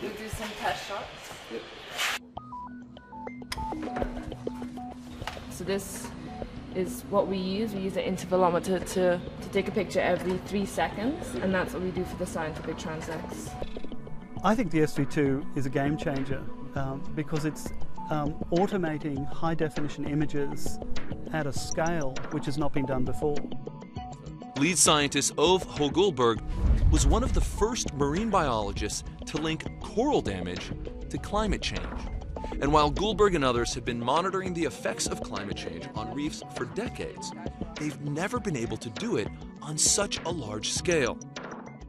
We'll do some test shots. Yep. So this is what we use. We use an intervalometer to take a picture every 3 seconds, and that's what we do for the scientific transects. I think the SV2 is a game changer because it's automating high definition images at a scale which has not been done before. Lead scientist Ove Hoegulberg was one of the first marine biologists to link coral damage to climate change. And while Gulberg and others have been monitoring the effects of climate change on reefs for decades, they've never been able to do it on such a large scale.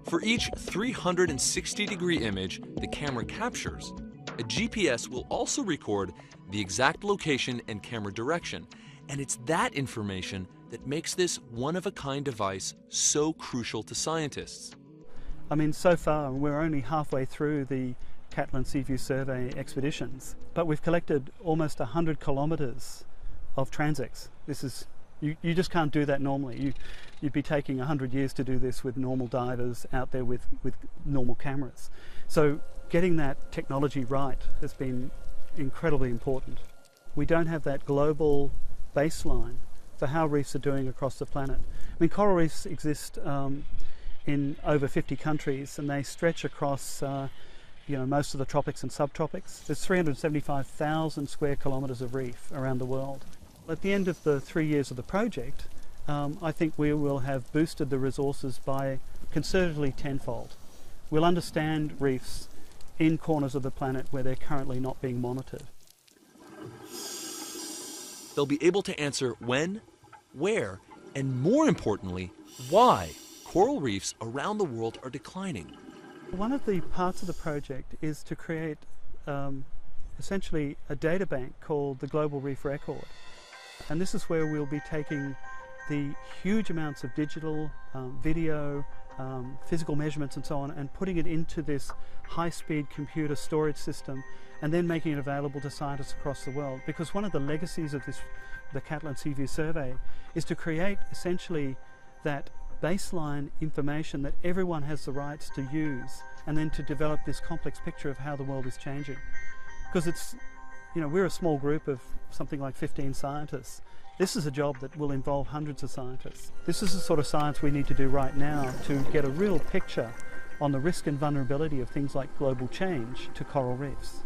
For each 360-degree image the camera captures, a GPS will also record the exact location and camera direction, and it's that information that makes this one-of-a-kind device so crucial to scientists. I mean, so far we're only halfway through the Catalan Seaview Survey expeditions, but we've collected almost 100 kilometres of transects. This is, you just can't do that normally. You'd be taking 100 years to do this with normal divers out there with normal cameras. So getting that technology right has been incredibly important. We don't have that global baseline for how reefs are doing across the planet. I mean, coral reefs exist in over 50 countries, and they stretch across most of the tropics and subtropics. There's 375,000 square kilometres of reef around the world. At the end of the 3 years of the project, I think we will have boosted the resources by conservatively tenfold. We'll understand reefs in corners of the planet where they're currently not being monitored. They'll be able to answer when, where, and more importantly, why coral reefs around the world are declining. One of the parts of the project is to create essentially a data bank called the Global Reef Record. And this is where we'll be taking the huge amounts of digital, video, physical measurements and so on, and putting it into this high-speed computer storage system, and then making it available to scientists across the world. Because one of the legacies of the Catalan Seaview Survey is to create essentially that baseline information that everyone has the rights to use, and then to develop this complex picture of how the world is changing. Because it's, we're a small group of something like 15 scientists. This is a job that will involve hundreds of scientists. This is the sort of science we need to do right now to get a real picture on the risk and vulnerability of things like global change to coral reefs.